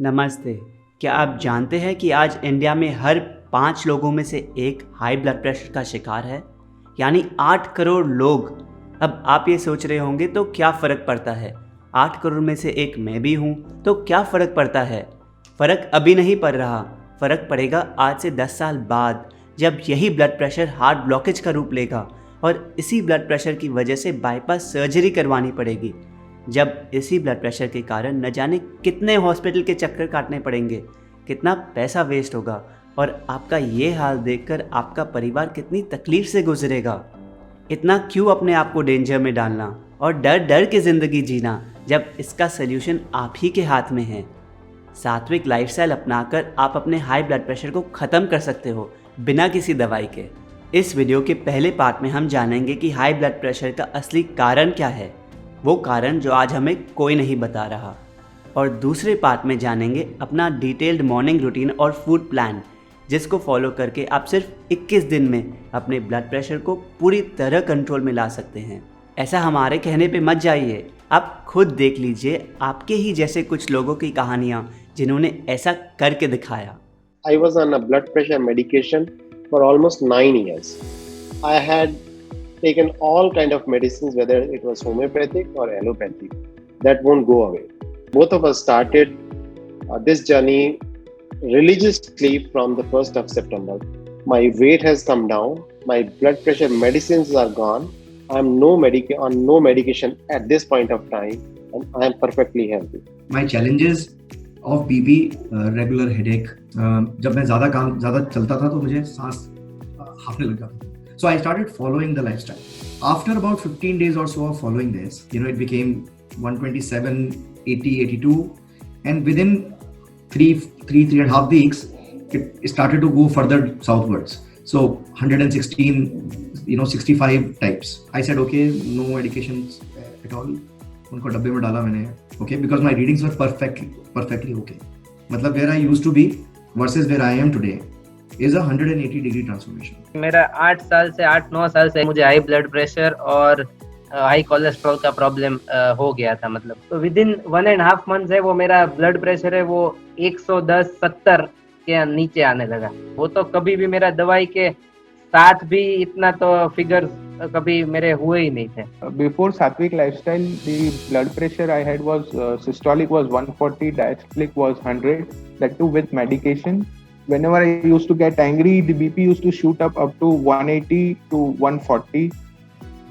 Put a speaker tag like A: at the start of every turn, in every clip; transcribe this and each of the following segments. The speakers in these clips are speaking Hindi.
A: नमस्ते। क्या आप जानते हैं कि आज इंडिया में हर 5 लोगों में से एक हाई ब्लड प्रेशर का शिकार है, यानी 8 करोड़ लोग। अब आप ये सोच रहे होंगे तो क्या फ़र्क पड़ता है, 8 करोड़ में से एक मैं भी हूँ तो क्या फ़र्क पड़ता है। फ़र्क अभी नहीं पड़ रहा, फ़र्क पड़ेगा आज से 10 साल बाद, जब यही ब्लड प्रेशर हार्ट ब्लॉकेज का रूप लेगा और इसी ब्लड प्रेशर की वजह से बाईपास सर्जरी करवानी पड़ेगी। जब इसी ब्लड प्रेशर के कारण न जाने कितने हॉस्पिटल के चक्कर काटने पड़ेंगे, कितना पैसा वेस्ट होगा और आपका ये हाल देखकर आपका परिवार कितनी तकलीफ से गुजरेगा। इतना क्यों अपने आप को डेंजर में डालना और डर डर के ज़िंदगी जीना, जब इसका सल्यूशन आप ही के हाथ में है। सात्विक लाइफस्टाइल अपनाकर आप अपने हाई ब्लड प्रेशर को ख़त्म कर सकते हो बिना किसी दवाई के। इस वीडियो के पहले पार्ट में हम जानेंगे कि हाई ब्लड प्रेशर का असली कारण क्या है, वो कारण जो आज हमें कोई नहीं बता रहा। और दूसरे पार्ट में जानेंगे अपना डिटेल्ड मॉर्निंग रूटीन और फूड प्लान, जिसको फॉलो करके आप सिर्फ 21 दिन में अपने ब्लड प्रेशर को पूरी तरह कंट्रोल में ला सकते हैं। ऐसा हमारे कहने पे मत जाइए, आप खुद देख लीजिए आपके ही जैसे कुछ लोगों की कहानियाँ जिन्होंने ऐसा करके दिखाया।
B: I was on a blood pressure medication for almost 9 years. I had taken all kind of medicines, whether it was homeopathic or allopathic, that won't go away. Both of us started this journey religiously from the 1st of September. My weight has come down. My blood pressure medicines are gone. I'm on no medication at this point of time, and I am perfectly healthy.
C: My challenges of BP, regular headache. जब मैं ज़्यादा चलता था तो मुझे सांस हाफने लग जाता था. So I started following the lifestyle. After about 15 days or so of following this, it became 127, 80, 82, and within three and a half weeks, it started to go further southwards. So 116, 65 types. I said, okay, no medications at all. उनको डब्बे में डाला मैंने, okay, because my readings were perfectly okay. मतलब where I used to be versus where I am today is a 180-degree transformation.
D: मेरा 8-9 साल से मुझे हाई ब्लड प्रेशर और हाई कोलेस्ट्रॉल का प्रॉब्लम हो गया था। मतलब तो विद इन 1.5 मंथ है वो मेरा ब्लड प्रेशर है वो 110-70 के नीचे आने लगा। वो तो कभी भी मेरा दवाई के साथ भी इतना तो फिगर कभी मेरे हुए ही नहीं थे।
E: Before Sattvic lifestyle, the blood pressure I had was systolic was 140, diastolic was 100. That too with medication. Whenever I used to get angry, the BP used to shoot up to 180 to 140.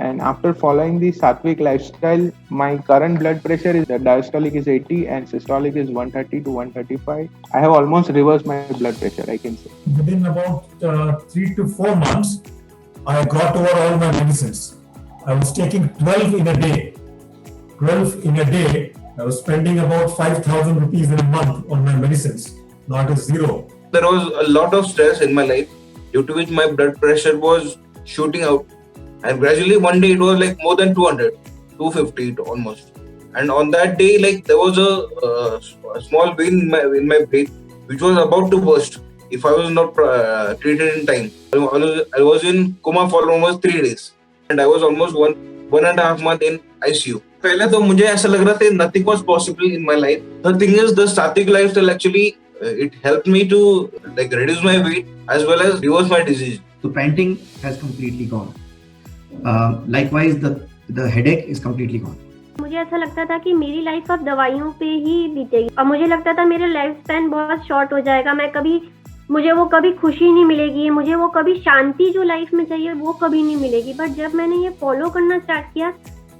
E: And after following the Sattvic lifestyle, my current blood pressure is diastolic is 80 and systolic is 130 to 135. I have almost reversed my blood pressure, I can say.
F: Within about 3 to 4 months, I got over all my medicines. I was taking 12 in a day. 12 in a day. I was spending about 5,000 rupees in a month on my medicines. Now it is zero.
G: There was a lot of stress in my life, due to which my blood pressure was shooting out. And gradually one day it was like more than 200, 250 almost. And on that day, like there was a small vein in my brain which was about to burst if I was not treated in time. I was in coma for almost 3 days. And I was almost 1.5 months in ICU. पहले तो मुझे ऐसा लग रहा था nothing was possible in my life. The thing is, the Sattvic lifestyle actually it helped me to like reduce my weight as well as reverse my disease.
C: So panting has completely gone. Likewise, the headache is completely gone.
H: मुझे ऐसा लगता था कि मेरी लाइफ अब दवाइयों पे ही बीतेगी और मुझे लगता था मेरा लाइफ स्पैन बहुत शॉर्ट हो जाएगा। मुझे वो कभी खुशी नहीं मिलेगी, मुझे वो कभी शांति जो लाइफ में चाहिए वो कभी नहीं मिलेगी। बट जब मैंने ये फॉलो करना स्टार्ट किया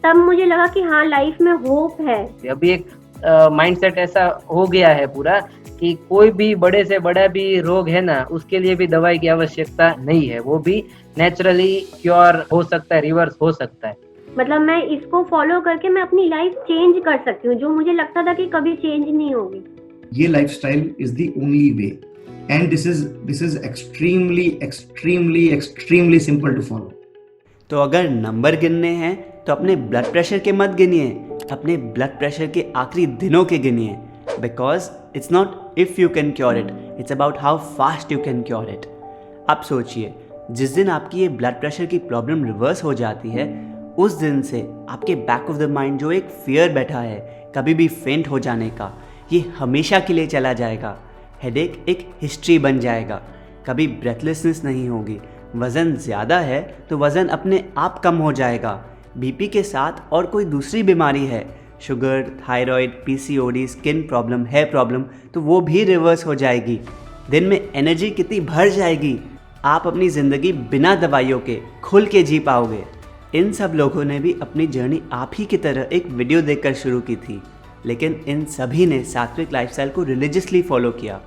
H: तब मुझे लगा कि हाँ, लाइफ में होप है।
D: अभी एक माइंडसेट ऐसा हो गया है पूरा कि कोई भी बड़े से बड़ा भी रोग है ना, उसके लिए भी दवाई की आवश्यकता नहीं है, वो भी नेचुरली क्योर हो सकता है, रिवर्स हो सकता है।
H: मतलब मैं इसको फॉलो करके मैं अपनी लाइफ चेंज कर सकती हूँ, जो मुझे लगता था कि कभी चेंज नहीं होगी।
C: ये lifestyle is the only way and this is extremely simple to follow.
A: तो अगर नंबर गिनने हैं तो अपने ब्लड प्रेशर के मत गिनिए, अपने ब्लड प्रेशर के आखिरी दिनों के गिनिए। Because it's not if you can cure it, it's about how fast you can cure it. आप सोचिए, जिस दिन आपकी ये ब्लड प्रेशर की प्रॉब्लम रिवर्स हो जाती है, उस दिन से आपके बैक ऑफ द माइंड जो एक फियर बैठा है कभी भी फेंट हो जाने का ये हमेशा के लिए चला जाएगा। हेडेक एक हिस्ट्री बन जाएगा, कभी ब्रेथलेसनेस नहीं होगी। वज़न ज़्यादा है तो वज़न अपने आप कम हो जाएगा। बीपी के साथ और कोई दूसरी बीमारी है, sugar, thyroid, PCOD, skin problem, hair problem, तो वो भी रिवर्स हो जाएगी। दिन में एनर्जी कितनी भर जाएगी, आप अपनी ज़िंदगी बिना दवाइयों के खुल के जी पाओगे। इन सब लोगों ने भी अपनी जर्नी आप ही की तरह एक वीडियो देखकर शुरू की थी, लेकिन इन सभी ने सात्विक लाइफस्टाइल को रिलीजियसली फॉलो किया।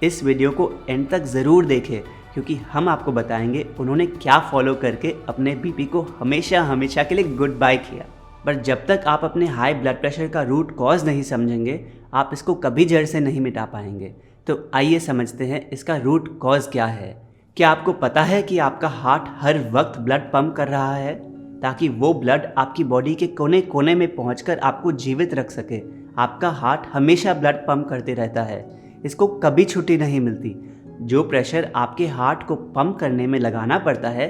A: इस वीडियो को एंड तक ज़रूर देखें, क्योंकि हम आपको बताएंगे उन्होंने क्या फॉलो करके अपने बीपी को हमेशा हमेशा के लिए गुड बाय किया। पर जब तक आप अपने हाई ब्लड प्रेशर का रूट कॉज नहीं समझेंगे, आप इसको कभी जड़ से नहीं मिटा पाएंगे। तो आइए समझते हैं इसका रूट कॉज क्या है। क्या आपको पता है कि आपका हार्ट हर वक्त ब्लड पंप कर रहा है ताकि वो ब्लड आपकी बॉडी के कोने कोने में पहुंचकर आपको जीवित रख सके। आपका हार्ट हमेशा ब्लड पंप करते रहता है, इसको कभी छुट्टी नहीं मिलती। जो प्रेशर आपके हार्ट को पंप करने में लगाना पड़ता है,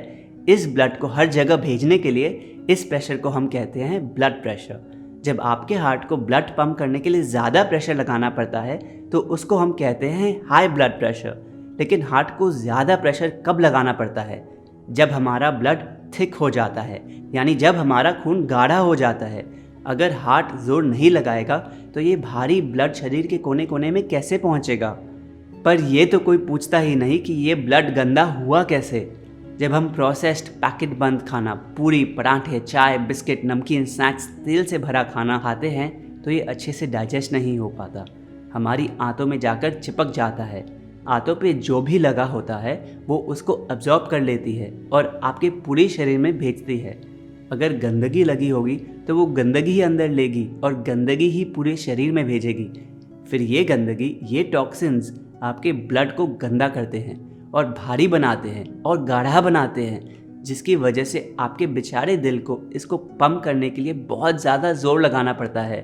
A: इस ब्लड को हर जगह भेजने के लिए, इस प्रेशर को हम कहते हैं ब्लड प्रेशर। जब आपके हार्ट को ब्लड पंप करने के लिए ज़्यादा प्रेशर लगाना पड़ता है तो उसको हम कहते हैं हाई ब्लड प्रेशर। लेकिन हार्ट को ज़्यादा प्रेशर कब लगाना पड़ता है? जब हमारा ब्लड थिक हो जाता है, यानी जब हमारा खून गाढ़ा हो जाता है। अगर हार्ट जोर नहीं लगाएगा तो ये भारी ब्लड शरीर के कोने कोने में कैसे पहुंचेगा? पर ये तो कोई पूछता ही नहीं कि ये ब्लड गंदा हुआ कैसे। जब हम प्रोसेस्ड पैकेट बंद खाना, पूरी, पराठे, चाय, बिस्किट, नमकीन, स्नैक्स, तेल से भरा खाना खाते हैं तो ये अच्छे से डाइजेस्ट नहीं हो पाता, हमारी आंतों में जाकर चिपक जाता है। आंतों पे जो भी लगा होता है वो उसको अब्जॉर्ब कर लेती है और आपके पूरे शरीर में भेजती है। अगर गंदगी लगी होगी तो वो गंदगी ही अंदर लेगी और गंदगी ही पूरे शरीर में भेजेगी। फिर ये गंदगी, ये टॉक्सिन्स आपके ब्लड को गंदा करते हैं और भारी बनाते हैं और गाढ़ा बनाते हैं, जिसकी वजह से आपके बेचारे दिल को इसको पंप करने के लिए बहुत ज़्यादा जोर लगाना पड़ता है।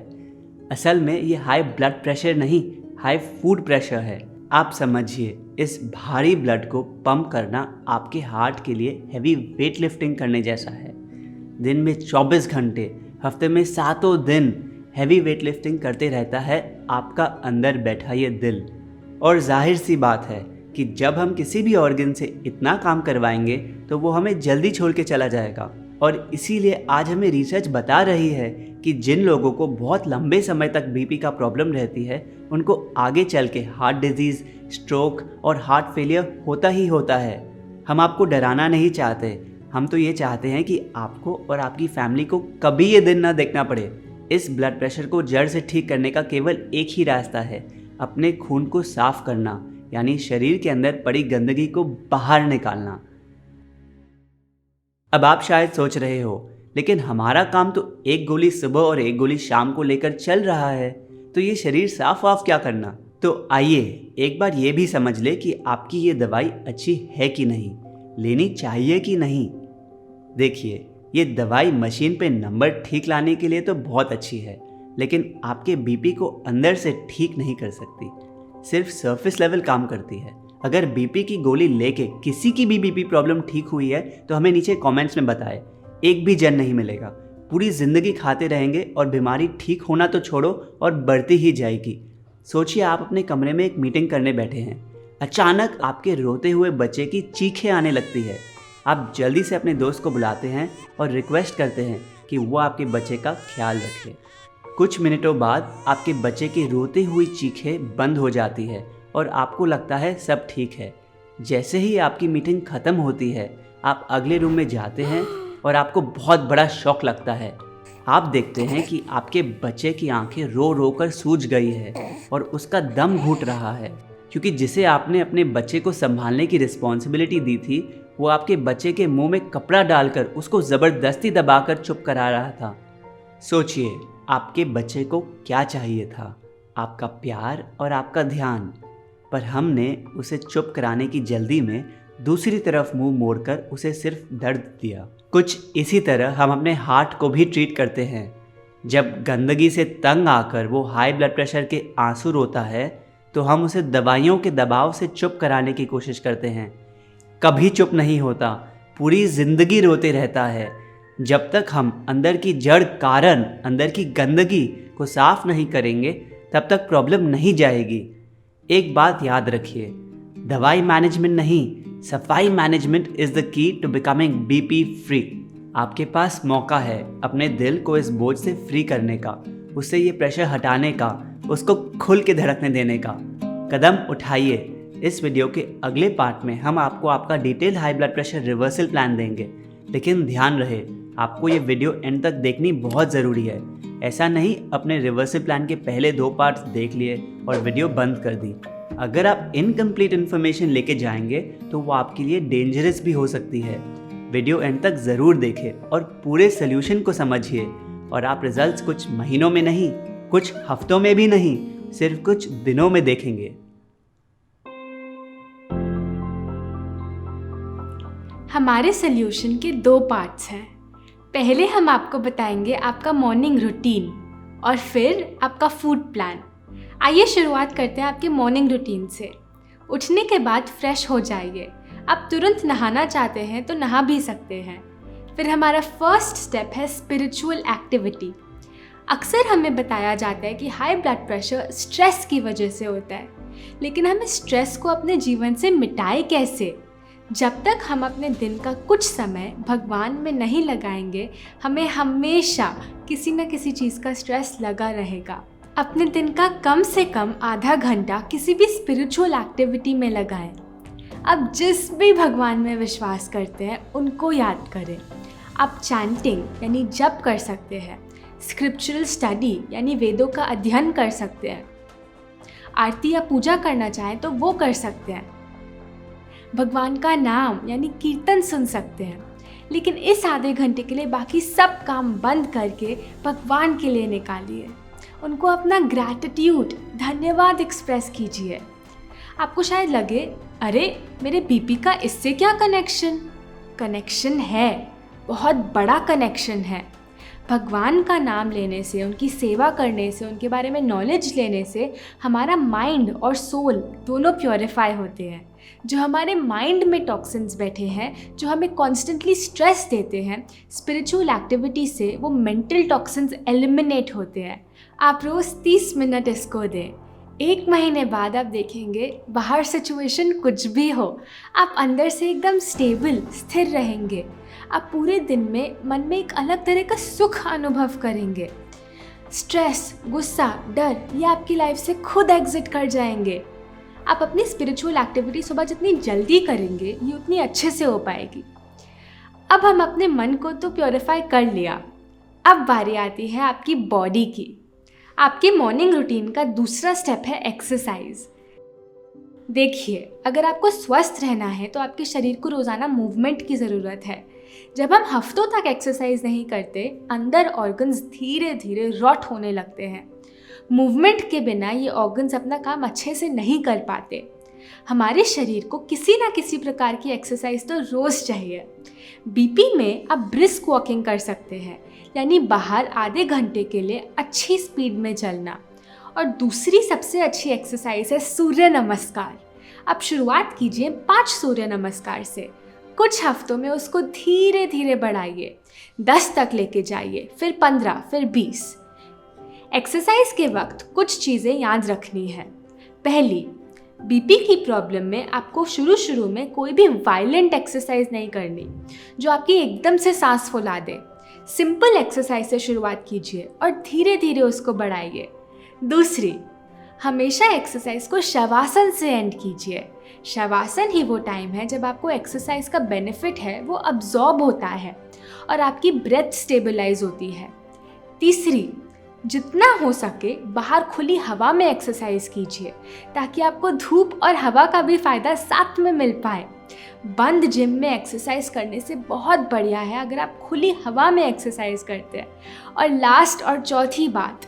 A: असल में ये हाई ब्लड प्रेशर नहीं, हाई फूड प्रेशर है। आप समझिए, इस भारी ब्लड को पंप करना आपके हार्ट के लिए हैवी वेट लिफ्टिंग करने जैसा है। दिन में 24 घंटे, हफ्ते में 7 दिन हैवी वेट लिफ्टिंग करते रहता है आपका अंदर बैठा ये दिल। और जाहिर सी बात है कि जब हम किसी भी ऑर्गन से इतना काम करवाएंगे तो वो हमें जल्दी छोड़ के चला जाएगा। और इसीलिए आज हमें रिसर्च बता रही है कि जिन लोगों को बहुत लंबे समय तक बीपी का प्रॉब्लम रहती है, उनको आगे चल के हार्ट डिजीज़, स्ट्रोक और हार्ट फेलियर होता ही होता है। हम आपको डराना नहीं चाहते, हम तो ये चाहते हैं कि आपको और आपकी फैमिली को कभी ये दिन ना देखना पड़े। इस ब्लड प्रेशर को जड़ से ठीक करने का केवल एक ही रास्ता है, अपने खून को साफ करना, यानी शरीर के अंदर पड़ी गंदगी को बाहर निकालना। अब आप शायद सोच रहे हो, लेकिन हमारा काम तो एक गोली सुबह और एक गोली शाम को लेकर चल रहा है, तो ये शरीर साफ वाफ क्या करना? तो आइए एक बार ये भी समझ ले कि आपकी ये दवाई अच्छी है कि नहीं, लेनी चाहिए कि नहीं। देखिए, ये दवाई मशीन पे नंबर ठीक लाने के लिए तो बहुत अच्छी है, लेकिन आपके बीपी को अंदर से ठीक नहीं कर सकती, सिर्फ सरफेस लेवल काम करती है। अगर बीपी की गोली लेके किसी की भी बीपी प्रॉब्लम ठीक हुई है तो हमें नीचे कमेंट्स में बताएं। एक भी जन नहीं मिलेगा, पूरी ज़िंदगी खाते रहेंगे और बीमारी ठीक होना तो छोड़ो और बढ़ती ही जाएगी। सोचिए, आप अपने कमरे में एक मीटिंग करने बैठे हैं, अचानक आपके रोते हुए बच्चे की चीखें आने लगती है। आप जल्दी से अपने दोस्त को बुलाते हैं और रिक्वेस्ट करते हैं कि वो आपके बच्चे का ख्याल रखे। कुछ मिनटों बाद आपके बच्चे की रोती हुई चीखें बंद हो जाती है और आपको लगता है सब ठीक है। जैसे ही आपकी मीटिंग ख़त्म होती है, आप अगले रूम में जाते हैं और आपको बहुत बड़ा शॉक लगता है। आप देखते हैं कि आपके बच्चे की आंखें रो रो कर सूज गई है और उसका दम घुट रहा है, क्योंकि जिसे आपने अपने बच्चे को संभालने की रिस्पॉन्सिबिलिटी दी थी, वो आपके बच्चे के मुंह में कपड़ा डालकर उसको ज़बरदस्ती दबाकर चुप करा रहा था। सोचिए, आपके बच्चे को क्या चाहिए था? आपका प्यार और आपका ध्यान। पर हमने उसे चुप कराने की जल्दी में दूसरी तरफ मुंह मोड़कर उसे सिर्फ दर्द दिया। कुछ इसी तरह हम अपने हार्ट को भी ट्रीट करते हैं। जब गंदगी से तंग आकर वो हाई ब्लड प्रेशर के आंसू रोता है तो हम उसे दवाइयों के दबाव से चुप कराने की कोशिश करते हैं। कभी चुप नहीं होता, पूरी ज़िंदगी रोते रहता है। जब तक हम अंदर की जड़ कारण, अंदर की गंदगी को साफ नहीं करेंगे, तब तक प्रॉब्लम नहीं जाएगी। एक बात याद रखिए, दवाई मैनेजमेंट नहीं, सफाई management is the key to becoming BP free. आपके पास मौका है अपने दिल को इस बोझ से फ्री करने का, उससे ये प्रेशर हटाने का, उसको खुल के धड़कने देने का। कदम उठाइए। इस वीडियो के अगले पार्ट में हम आपको आपका detail high blood pressure reversal plan देंगे, लेकिन ध्यान रहे आपको ये वीडियो एंड तक देखनी बहुत ज़रूरी है। ऐसा नहीं अपने रिवर्सल प्लान के पहले 2 पार्ट्स देख लिए और वीडियो बंद कर दी। अगर आप इनकम्प्लीट इन्फॉर्मेशन लेके जाएंगे तो वो आपके लिए डेंजरस भी हो सकती है। वीडियो एंड तक ज़रूर देखें और पूरे सोल्यूशन को समझिए, और आप रिजल्ट्स कुछ महीनों में नहीं, कुछ हफ्तों में भी नहीं, सिर्फ कुछ दिनों में देखेंगे।
I: हमारे सोल्यूशन के 2 पार्ट्स हैं। पहले हम आपको बताएंगे आपका मॉर्निंग रूटीन और फिर आपका फूड प्लान। आइए शुरुआत करते हैं आपके मॉर्निंग रूटीन से। उठने के बाद फ्रेश हो जाइए। आप तुरंत नहाना चाहते हैं तो नहा भी सकते हैं। फिर हमारा फर्स्ट स्टेप है स्पिरिचुअल एक्टिविटी। अक्सर हमें बताया जाता है कि हाई ब्लड प्रेशर स्ट्रेस की वजह से होता है, लेकिन हम इस स्ट्रेस को अपने जीवन से मिटाए कैसे? जब तक हम अपने दिन का कुछ समय भगवान में नहीं लगाएंगे, हमें हमेशा किसी न किसी चीज़ का स्ट्रेस लगा रहेगा। अपने दिन का कम से कम आधा घंटा किसी भी स्पिरिचुअल एक्टिविटी में लगाएं। अब जिस भी भगवान में विश्वास करते हैं उनको याद करें। आप चैंटिंग यानी जप कर सकते हैं, स्क्रिप्चुरल स्टडी यानी वेदों का अध्ययन कर सकते हैं, आरती या पूजा करना चाहें तो वो कर सकते हैं, भगवान का नाम यानी कीर्तन सुन सकते हैं। लेकिन इस आधे घंटे के लिए बाकी सब काम बंद करके भगवान के लिए निकालिए। उनको अपना ग्रैटिट्यूड, धन्यवाद एक्सप्रेस कीजिए। आपको शायद लगे, अरे मेरे बीपी का इससे क्या कनेक्शन है, बहुत बड़ा कनेक्शन है। भगवान का नाम लेने से, उनकी सेवा करने से, उनके बारे में नॉलेज लेने से हमारा माइंड और सोल दोनों प्योरीफाई होते हैं। जो हमारे माइंड में टॉक्सिन्स बैठे हैं, जो हमें कॉन्स्टेंटली स्ट्रेस देते हैं, स्पिरिचुअल एक्टिविटी से वो मेंटल टॉक्सिन्स एलिमिनेट होते हैं। आप रोज़ 30 मिनट इसको दें। 1 महीने बाद आप देखेंगे बाहर सिचुएशन कुछ भी हो, आप अंदर से एकदम स्टेबल, स्थिर रहेंगे। आप पूरे दिन में मन में एक अलग तरह का सुख अनुभव करेंगे। स्ट्रेस, गुस्सा, डर ये आपकी लाइफ से खुद एग्जिट कर जाएंगे। आप अपनी स्पिरिचुअल एक्टिविटी सुबह जितनी जल्दी करेंगे ये उतनी अच्छे से हो पाएगी। अब हम अपने मन को तो प्योरीफाई कर लिया, अब बारी आती है आपकी बॉडी की। आपके मॉर्निंग रूटीन का दूसरा स्टेप है एक्सरसाइज। देखिए, अगर आपको स्वस्थ रहना है तो आपके शरीर को रोज़ाना मूवमेंट की ज़रूरत है। जब हम हफ्तों तक एक्सरसाइज नहीं करते, अंदर ऑर्गन्स धीरे धीरे रॉट होने लगते हैं। मूवमेंट के बिना ये ऑर्गन्स अपना काम अच्छे से नहीं कर पाते। हमारे शरीर को किसी ना किसी प्रकार की एक्सरसाइज तो रोज़ चाहिए। बीपी में आप ब्रिस्क वॉकिंग कर सकते हैं, यानी बाहर आधे घंटे के लिए अच्छी स्पीड में चलना। और दूसरी सबसे अच्छी एक्सरसाइज है सूर्य नमस्कार। आप शुरुआत कीजिए 5 सूर्य नमस्कार से। कुछ हफ्तों में उसको धीरे धीरे बढ़ाइए, 10 तक लेके जाइए, फिर 15, फिर 20। एक्सरसाइज के वक्त कुछ चीज़ें याद रखनी है। पहली, बीपी की प्रॉब्लम में आपको शुरू में कोई भी वायलेंट एक्सरसाइज नहीं करनी जो आपकी एकदम से सांस फुला दे। सिंपल एक्सरसाइज से शुरुआत कीजिए और धीरे धीरे उसको बढ़ाइए। दूसरी, हमेशा एक्सरसाइज को शवासन से एंड कीजिए। शवासन ही वो टाइम है जब आपको एक्सरसाइज का बेनिफिट है वो अब्जॉर्ब होता है और आपकी ब्रेथ स्टेबलाइज होती है। तीसरी, जितना हो सके बाहर खुली हवा में एक्सरसाइज कीजिए ताकि आपको धूप और हवा का भी फ़ायदा साथ में मिल पाए। बंद जिम में एक्सरसाइज करने से बहुत बढ़िया है अगर आप खुली हवा में एक्सरसाइज करते हैं। और लास्ट और चौथी बात,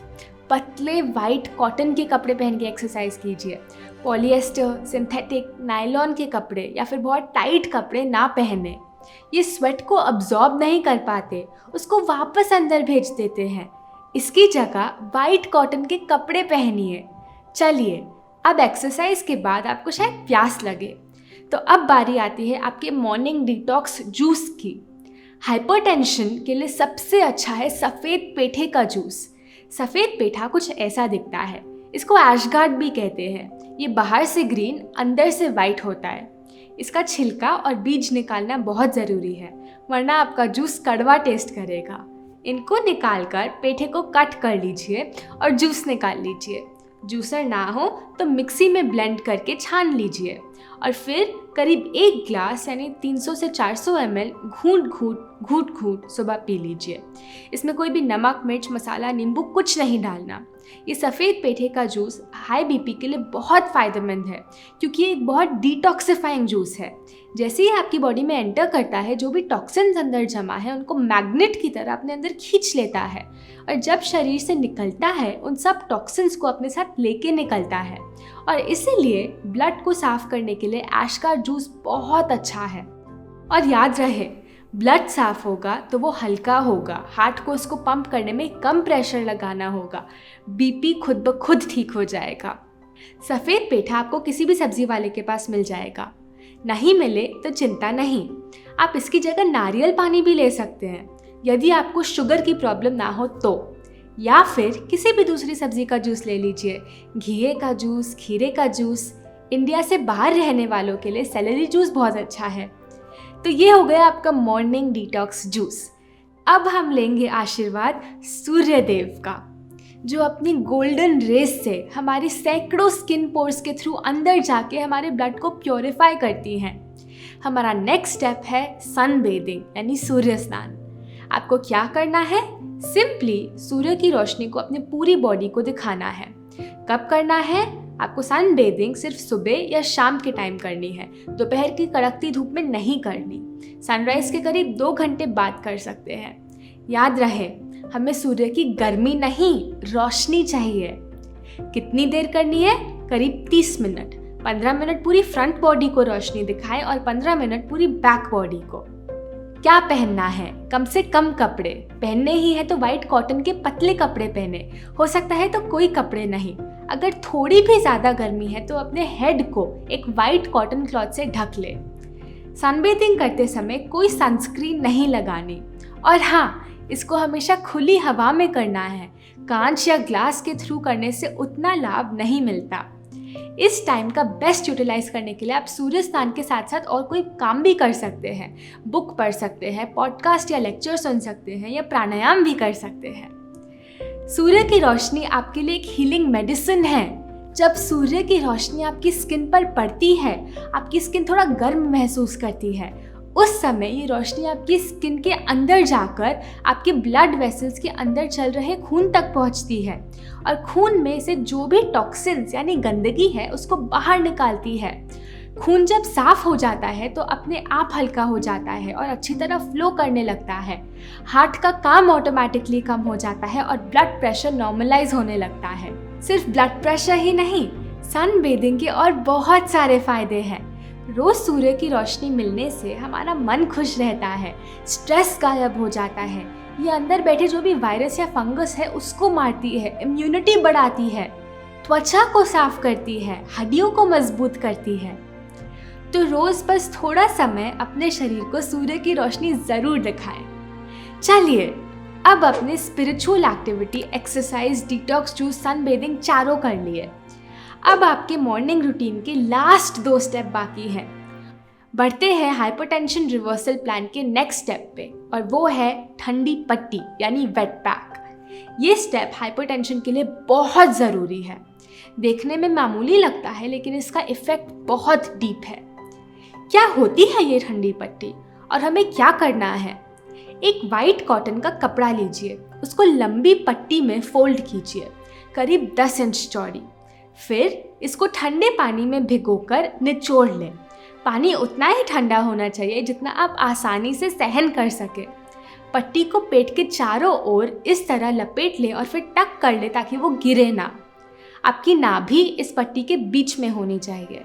I: पतले वाइट कॉटन के कपड़े पहन के एक्सरसाइज कीजिए। पॉलिएस्टर, सिंथेटिक, नायलॉन के कपड़े या फिर बहुत टाइट कपड़े ना पहने। ये स्वेट को अब्जॉर्ब नहीं कर पाते, उसको वापस अंदर भेज देते हैं। इसकी जगह वाइट कॉटन के कपड़े पहनिए। चलिए, अब एक्सरसाइज के बाद आपको शायद प्यास लगे, तो अब बारी आती है आपके मॉर्निंग डिटॉक्स जूस की। हाइपरटेंशन के लिए सबसे अच्छा है सफ़ेद पेठे का जूस। सफ़ेद पेठा कुछ ऐसा दिखता है। इसको एशगार्ड भी कहते हैं। ये बाहर से ग्रीन, अंदर से वाइट होता है। इसका छिलका और बीज निकालना बहुत ज़रूरी है, वरना आपका जूस कड़वा टेस्ट करेगा। इनको निकालकर पेठे को कट कर लीजिए और जूस निकाल लीजिए। जूसर ना हो तो मिक्सी में ब्लेंड करके छान लीजिए और फिर करीब 1 ग्लास यानी 300 से 400 ml घूट घूट सुबह पी लीजिए। इसमें कोई भी नमक, मिर्च, मसाला, नींबू कुछ नहीं डालना। ये सफ़ेद पेठे का जूस हाई बीपी के लिए बहुत फ़ायदेमंद है, क्योंकि ये एक बहुत डिटॉक्सिफाइंग जूस है। जैसे ही आपकी बॉडी में एंटर करता है, जो भी टॉक्सिन्स अंदर जमा है उनको मैग्नेट की तरह अपने अंदर खींच लेता है, और जब शरीर से निकलता है उन सब टॉक्सिन्स को अपने साथ लेके निकलता है। और इसीलिए ब्लड को साफ़ करने के लिए ऐश का जूस बहुत अच्छा है। और याद रहे, ब्लड साफ़ होगा तो वो हल्का होगा, हार्ट को उसको पंप करने में कम प्रेशर लगाना होगा, बीपी खुद ब खुद ठीक हो जाएगा। सफ़ेद पेठा आपको किसी भी सब्ज़ी वाले के पास मिल जाएगा। नहीं मिले तो चिंता नहीं, आप इसकी जगह नारियल पानी भी ले सकते हैं यदि आपको शुगर की प्रॉब्लम ना हो तो, या फिर किसी भी दूसरी सब्ज़ी का जूस ले लीजिए, घिए का जूस, खीरे का जूस। इंडिया से बाहर रहने वालों के लिए सेलेरी जूस बहुत अच्छा है। तो ये हो गया आपका मॉर्निंग डिटॉक्स जूस। अब हम लेंगे आशीर्वाद सूर्य देव का, जो अपनी गोल्डन रेस से हमारी सैकड़ों स्किन पोर्स के थ्रू अंदर जाके हमारे ब्लड को प्योरीफाई करती हैं। हमारा नेक्स्ट स्टेप है सन बेदिंग यानी सूर्य स्नान। आपको क्या करना है? सिंपली सूर्य की रोशनी को अपनी पूरी बॉडी को दिखाना है। कब करना है? आपको सन बेदिंग सिर्फ सुबह या शाम के टाइम करनी है, दोपहर की कड़कती धूप में नहीं करनी। सनराइज के करीब 2 घंटे बाद कर सकते हैं। याद रहे, हमें सूर्य की गर्मी नहीं, रोशनी चाहिए। कितनी देर करनी है? करीब 30 मिनट। 15 मिनट पूरी फ्रंट बॉडी को रोशनी दिखाएं और 15 मिनट पूरी बैक बॉडी को। क्या पहनना है? कम से कम कपड़े पहनने ही है तो वाइट कॉटन के पतले कपड़े पहने, हो सकता है तो कोई कपड़े नहीं। अगर थोड़ी भी ज़्यादा गर्मी है तो अपने हेड को एक वाइट कॉटन क्लॉथ से ढक ले। सनबेथिंग करते समय कोई सनस्क्रीन नहीं लगानी, और हाँ, इसको हमेशा खुली हवा में करना है। कांच या ग्लास के थ्रू करने से उतना लाभ नहीं मिलता। इस टाइम का बेस्ट यूटिलाइज करने के लिए आप सूर्य स्नान के साथ साथ और कोई काम भी कर सकते हैं। बुक पढ़ सकते हैं, पॉडकास्ट या लेक्चर सुन सकते हैं, या प्राणायाम भी कर सकते हैं। सूर्य की रोशनी आपके लिए एक हीलिंग मेडिसिन है। जब सूर्य की रोशनी आपकी स्किन पर पड़ती है, आपकी स्किन थोड़ा गर्म महसूस करती है। उस समय ये रोशनी आपकी स्किन के अंदर जाकर आपके ब्लड वेसल्स के अंदर चल रहे खून तक पहुंचती है, और खून में से जो भी टॉक्सिन्स यानी गंदगी है उसको बाहर निकालती है। खून जब साफ हो जाता है तो अपने आप हल्का हो जाता है और अच्छी तरह फ्लो करने लगता है। हार्ट का काम ऑटोमेटिकली कम हो जाता है और ब्लड प्रेशर नॉर्मलाइज होने लगता है। सिर्फ ब्लड प्रेशर ही नहीं, सन बेदिंग के और बहुत सारे फायदे हैं। रोज सूर्य की रोशनी मिलने से हमारा मन खुश रहता है, स्ट्रेस गायब हो जाता है। ये अंदर बैठे जो भी वायरस या फंगस है उसको मारती है, इम्यूनिटी बढ़ाती है, त्वचा को साफ करती है, हड्डियों को मजबूत करती है। तो रोज बस थोड़ा समय अपने शरीर को सूर्य की रोशनी जरूर दिखाएं। चलिए अब अपने spiritual activity, exercise, detox, juice, sun bathing चारों कर लिए। अब आपके मॉर्निंग रूटीन के लास्ट 2 स्टेप बाकी हैं। बढ़ते हैं हाइपरटेंशन रिवर्सल प्लान के नेक्स्ट स्टेप पे, और वो है ठंडी पट्टी यानी वेट पैक। ये स्टेप हाइपरटेंशन के लिए बहुत ज़रूरी है। देखने में मामूली लगता है लेकिन इसका इफ़ेक्ट बहुत डीप है। क्या होती है ये ठंडी पट्टी और हमें क्या करना है? एक वाइट कॉटन का कपड़ा लीजिए, उसको लंबी पट्टी में फोल्ड कीजिए, करीब 10 इंच चौड़ी। फिर इसको ठंडे पानी में भिगोकर निचोड़ लें। पानी उतना ही ठंडा होना चाहिए जितना आप आसानी से सहन कर सके। पट्टी को पेट के चारों ओर इस तरह लपेट लें और फिर टक कर लें ताकि वो गिरे ना। आपकी नाभि इस पट्टी के बीच में होनी चाहिए।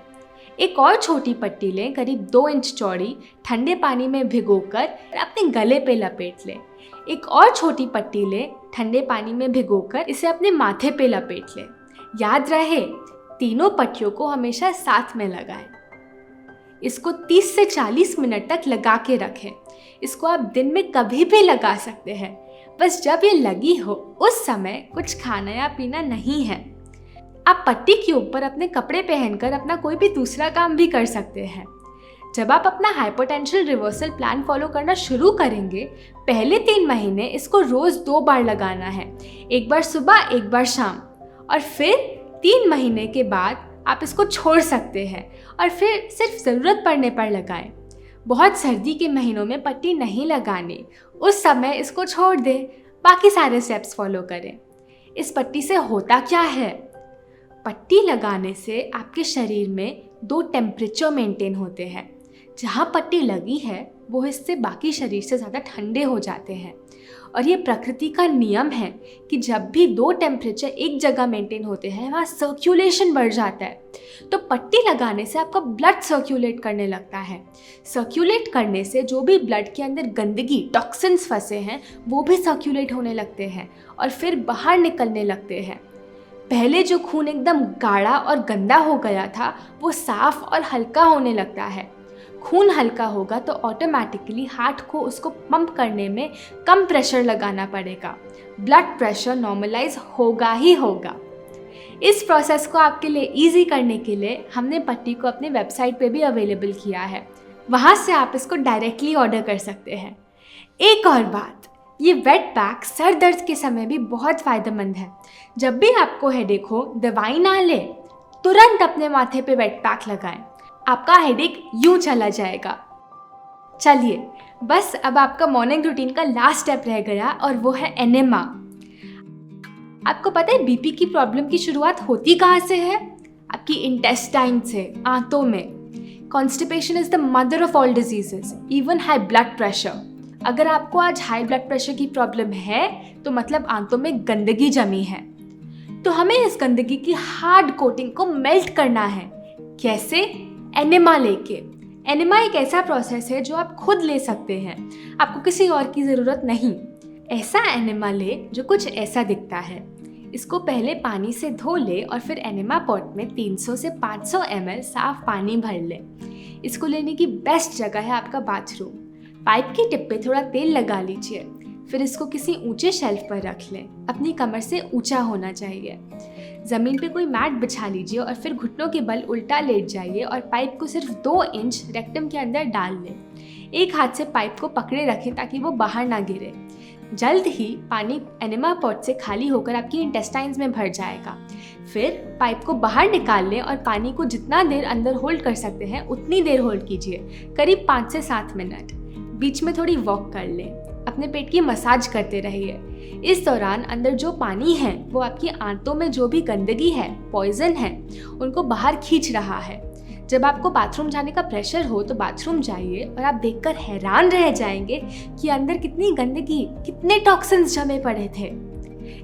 I: एक और छोटी पट्टी लें, करीब 2 इंच चौड़ी, ठंडे पानी में भिगोकर अपने गले पे लपेट लें। एक और छोटी पट्टी लें, ठंडे पानी में भिगोकर इसे अपने माथे पे लपेट लें। याद रहे, तीनों पट्टियों को हमेशा साथ में लगाएं। इसको 30 से 40 मिनट तक लगा के रखें। इसको आप दिन में कभी भी लगा सकते हैं, बस जब ये लगी हो उस समय कुछ खाना या पीना नहीं है। आप पट्टी के ऊपर अपने कपड़े पहनकर अपना कोई भी दूसरा काम भी कर सकते हैं। जब आप अपना हाइपोटेंशियल रिवर्सल प्लान फॉलो करना शुरू करेंगे, पहले 3 महीने इसको रोज़ 2 बार लगाना है, एक बार सुबह एक बार शाम, और फिर 3 महीने के बाद आप इसको छोड़ सकते हैं और फिर सिर्फ ज़रूरत पड़ने पर लगाएं। बहुत सर्दी के महीनों में पट्टी नहीं लगानी, उस समय इसको छोड़ दें, बाकी सारे स्टेप्स फॉलो करें। इस पट्टी से होता क्या है? पट्टी लगाने से आपके शरीर में 2 टेम्परेचर मेंटेन होते हैं। जहाँ पट्टी लगी है वो हिस्से बाकी शरीर से ज़्यादा ठंडे हो जाते हैं, और ये प्रकृति का नियम है कि जब भी 2 टेम्परेचर एक जगह मेंटेन होते हैं वहाँ सर्कुलेशन बढ़ जाता है। तो पट्टी लगाने से आपका ब्लड सर्कुलेट करने लगता है। सर्कुलेट करने से जो भी ब्लड के अंदर गंदगी, टॉक्सिन्स फंसे हैं, वो भी सर्कुलेट होने लगते हैं और फिर बाहर निकलने लगते हैं। पहले जो खून एकदम गाढ़ा और गंदा हो गया था वो साफ और हल्का होने लगता है। खून हल्का होगा तो ऑटोमेटिकली हार्ट को उसको पंप करने में कम प्रेशर लगाना पड़ेगा, ब्लड प्रेशर नॉर्मलाइज होगा ही होगा। इस प्रोसेस को आपके लिए इजी करने के लिए हमने पट्टी को अपने वेबसाइट पे भी अवेलेबल किया है, वहाँ से आप इसको डायरेक्टली ऑर्डर कर सकते हैं। एक और बात, ये वेट पैक सर दर्द के समय भी बहुत फ़ायदेमंद है। जब भी आपको हेडेक हो, दवाई ना लें, तुरंत अपने माथे पे वेट पैक लगाएं, आपका हेडेक यूं चला जाएगा। चलिए, बस अब आपका मॉर्निंग रूटीन का लास्ट स्टेप रह गया और वो है एनेमा। आपको पता है बीपी की प्रॉब्लम की शुरुआत होती कहाँ से है? आपकी इंटेस्टाइन से, आंतों में। Constipation is the mother of all diseases, even high blood pressure. अगर आपको आज हाई ब्लड प्रेशर की प्रॉब्लम है तो मतलब आंतों में गंदगी जमी है। तो हमें इस गंदगी की हार्ड कोटिंग को मेल्ट करना है। कैसे? एनेमा लेके। एनेमा एक ऐसा प्रोसेस है जो आप खुद ले सकते हैं, आपको किसी और की ज़रूरत नहीं। ऐसा एनेमा ले जो कुछ ऐसा दिखता है। इसको पहले पानी से धो ले और फिर एनेमा पॉट में 300 से 500 ml साफ पानी भर ले। इसको लेने की बेस्ट जगह है आपका बाथरूम। पाइप की टिप पे थोड़ा तेल लगा लीजिए, फिर इसको किसी ऊंचे शेल्फ पर रख लें। अपनी कमर से ऊंचा होना चाहिए। ज़मीन पे कोई मैट बिछा लीजिए और फिर घुटनों के बल उल्टा लेट जाइए और पाइप को सिर्फ 2 इंच रेक्टम के अंदर डाल लें। एक हाथ से पाइप को पकड़े रखें ताकि वो बाहर ना गिरे। जल्द ही पानी एनेमा पॉट से खाली होकर आपकी इंटेस्टाइन्स में भर जाएगा। फिर पाइप को बाहर निकाल लें और पानी को जितना देर अंदर होल्ड कर सकते हैं उतनी देर होल्ड कीजिए, करीब 5 से 7 मिनट। बीच में थोड़ी वॉक कर लें, अपने पेट की मसाज करते रहिए। इस दौरान अंदर जो पानी है वो आपकी आंतों में जो भी गंदगी है, पॉइजन है, उनको बाहर खींच रहा है। जब आपको बाथरूम जाने का प्रेशर हो तो बाथरूम जाइए और आप देखकर हैरान रह जाएंगे कि अंदर कितनी गंदगी, कितने टॉक्सिन्स जमे पड़े थे।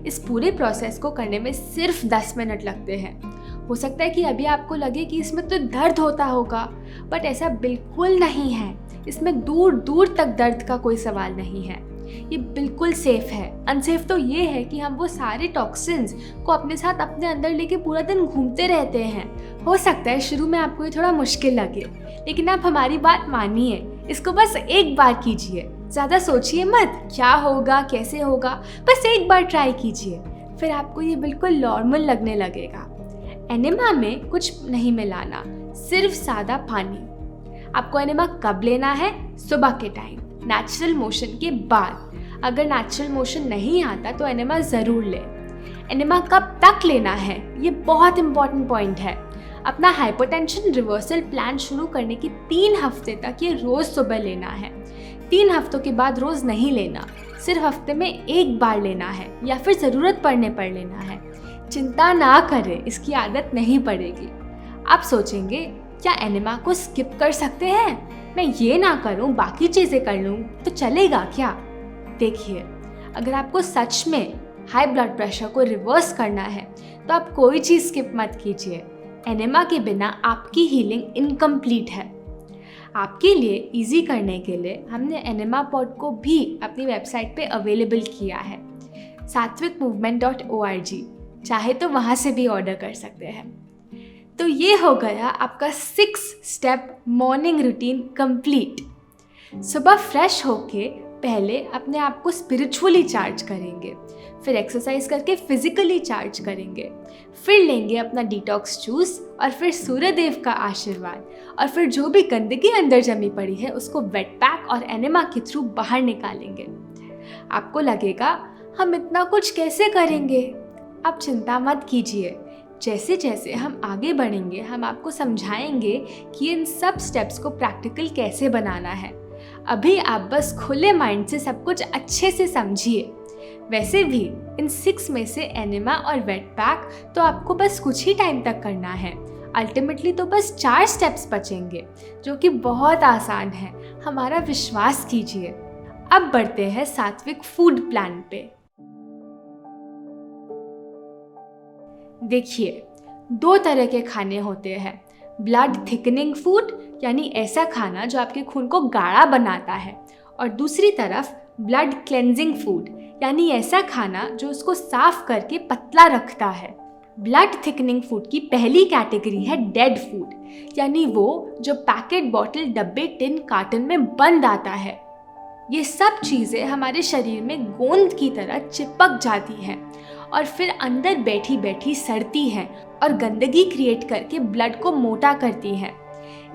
I: इस पूरे प्रोसेस को करने में सिर्फ 10 मिनट लगते हैं। हो सकता है कि अभी आपको लगे कि इसमें तो दर्द होता होगा, बट ऐसा बिल्कुल नहीं है। इसमें दूर दूर तक दर्द का कोई सवाल नहीं है। ये बिल्कुल सेफ है। अनसेफ तो ये है कि हम वो सारे टॉक्सिन्स को अपने साथ अपने अंदर लेके पूरा दिन घूमते रहते हैं। हो सकता है शुरू में आपको ये थोड़ा मुश्किल लगे, लेकिन आप हमारी बात मानिए, इसको बस एक बार कीजिए। ज़्यादा सोचिए मत क्या होगा कैसे होगा, बस एक बार ट्राई कीजिए, फिर आपको ये बिल्कुल नॉर्मल लगने लगेगा। एनेमा में कुछ नहीं मिलाना, सिर्फ सादा पानी। आपको एनेमा कब लेना है? सुबह के टाइम, नेचुरल मोशन के बाद। अगर नेचुरल मोशन नहीं आता तो एनेमा ज़रूर लें। एनेमा कब तक लेना है, ये बहुत इंपॉर्टेंट पॉइंट है। अपना हाइपरटेंशन रिवर्सल प्लान शुरू करने के 3 हफ्ते तक ये रोज़ सुबह लेना है। 3 हफ्तों के बाद रोज़ नहीं लेना, सिर्फ हफ्ते में एक बार लेना है या फिर ज़रूरत पड़ने पर लेना है। चिंता ना करें, इसकी आदत नहीं पड़ेगी। आप सोचेंगे क्या एनेमा को स्किप कर सकते हैं? मैं ये ना करूं, बाकी चीज़ें कर लूं तो चलेगा क्या? देखिए, अगर आपको सच में हाई ब्लड प्रेशर को रिवर्स करना है तो आप कोई चीज़ स्किप मत कीजिए। एनेमा के बिना आपकी हीलिंग इनकम्प्लीट है। आपके लिए इजी करने के लिए हमने एनेमा पॉट को भी अपनी वेबसाइट पे अवेलेबल किया है, satwikmovement.org। चाहे तो वहाँ से भी ऑर्डर कर सकते हैं। तो ये हो गया आपका 6 स्टेप मॉर्निंग रूटीन कंप्लीट। सुबह फ्रेश होके पहले अपने आप को स्पिरिचुअली चार्ज करेंगे, फिर एक्सरसाइज करके फिजिकली चार्ज करेंगे, फिर लेंगे अपना डिटॉक्स जूस और फिर सूर्यदेव का आशीर्वाद, और फिर जो भी गंदगी अंदर जमी पड़ी है उसको वेट पैक और एनेमा के थ्रू बाहर निकालेंगे। आपको लगेगा हम इतना कुछ कैसे करेंगे? आप चिंता मत कीजिए, जैसे जैसे हम आगे बढ़ेंगे हम आपको समझाएंगे कि इन सब स्टेप्स को प्रैक्टिकल कैसे बनाना है। अभी आप बस खुले माइंड से सब कुछ अच्छे से समझिए। वैसे भी इन 6 में से एनेमा और वेट पैक तो आपको बस कुछ ही टाइम तक करना है। अल्टीमेटली तो बस 4 स्टेप्स बचेंगे जो कि बहुत आसान है, हमारा विश्वास कीजिए। अब बढ़ते हैं सात्विक फूड प्लान पे। देखिए, 2 तरह के खाने होते हैं, ब्लड थिकनिंग फूड यानी ऐसा खाना जो आपके खून को गाढ़ा बनाता है, और दूसरी तरफ ब्लड क्लेंजिंग फूड यानी ऐसा खाना जो उसको साफ करके पतला रखता है। ब्लड थिकनिंग फूड की पहली कैटेगरी है डेड फूड, यानी वो जो पैकेट, बॉटल, डब्बे, टिन, कार्टन में बंद आता है। ये सब चीज़ें हमारे शरीर में गोंद की तरह चिपक जाती हैं और फिर अंदर बैठी बैठी सड़ती हैं और गंदगी क्रिएट करके ब्लड को मोटा करती हैं।